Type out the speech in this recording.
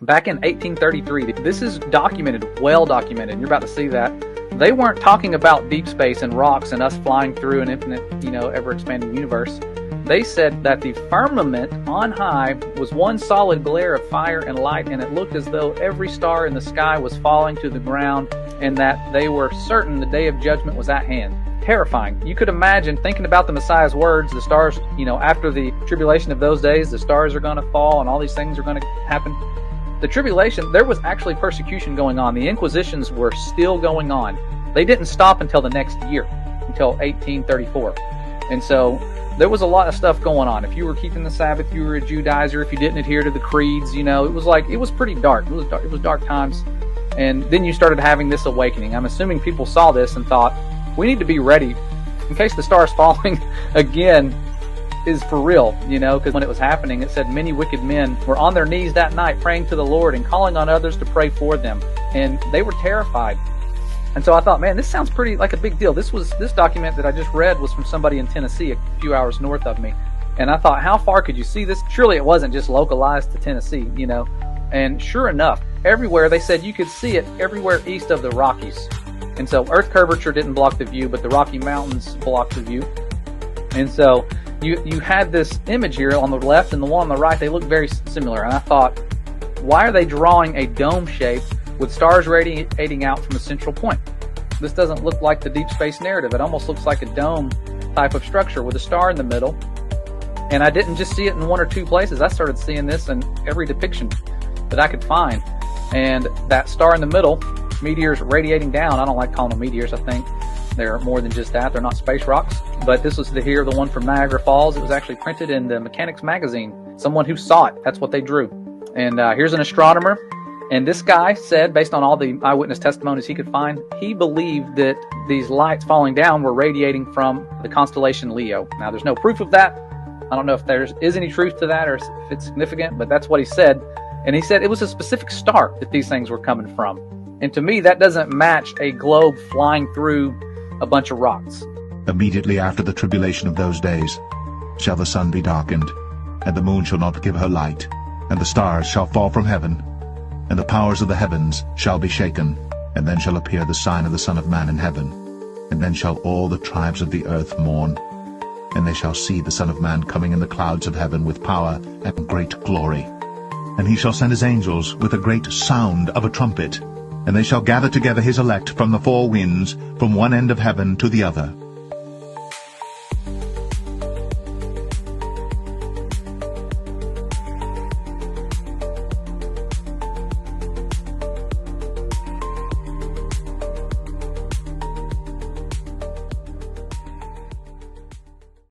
Back in 1833, this is documented, well documented, you're about to see that. They weren't talking about deep space and rocks and us flying through an infinite, ever-expanding universe. They said that the firmament on high was one solid glare of fire and light, and it looked as though every star in the sky was falling to the ground, and that they were certain the day of judgment was at hand. Terrifying. You could imagine thinking about the Messiah's words, the stars, after the tribulation of those days, the stars are going to fall and all these things are going to happen. The tribulation, there was actually persecution going on. The Inquisitions were still going on. They didn't stop until the next year, until 1834. And so there was a lot of stuff going on. If you were keeping the Sabbath, you were a Judaizer. If you didn't adhere to the creeds, it was pretty dark. It was dark times. And then you started having this awakening. I'm assuming people saw this and thought, we need to be ready in case the stars falling again is for real, because when it was happening, it said many wicked men were on their knees that night praying to the Lord and calling on others to pray for them. And they were terrified. And so I thought, man, this sounds pretty like a big deal. This document that I just read was from somebody in Tennessee, a few hours north of me. And I thought, how far could you see this? Surely it wasn't just localized to Tennessee, And sure enough, everywhere they said you could see it everywhere east of the Rockies. And so Earth curvature didn't block the view, but the Rocky Mountains blocked the view. And so you had this image here on the left and the one on the right, they look very similar. And I thought, why are they drawing a dome shape with stars radiating out from a central point? This doesn't look like the deep space narrative. It almost looks like a dome type of structure with a star in the middle. And I didn't just see it in one or two places. I started seeing this in every depiction that I could find. And that star in the middle, meteors radiating down. I don't like calling them meteors. I think they're more than just that. They're not space rocks. But this was the one from Niagara Falls. It was actually printed in the Mechanics magazine. Someone who saw it, that's what they drew. And here's an astronomer. And this guy said, based on all the eyewitness testimonies he could find, he believed that these lights falling down were radiating from the constellation Leo. Now, there's no proof of that. I don't know if there is any truth to that or if it's significant, but that's what he said. And he said it was a specific star that these things were coming from. And to me, that doesn't match a globe flying through a bunch of rocks. Immediately after the tribulation of those days shall the sun be darkened, and the moon shall not give her light, and the stars shall fall from heaven, and the powers of the heavens shall be shaken. And then shall appear the sign of the Son of Man in heaven. And then shall all the tribes of the earth mourn, and they shall see the Son of Man coming in the clouds of heaven with power and great glory. And he shall send his angels with a great sound of a trumpet, and they shall gather together his elect from the four winds, from one end of heaven to the other.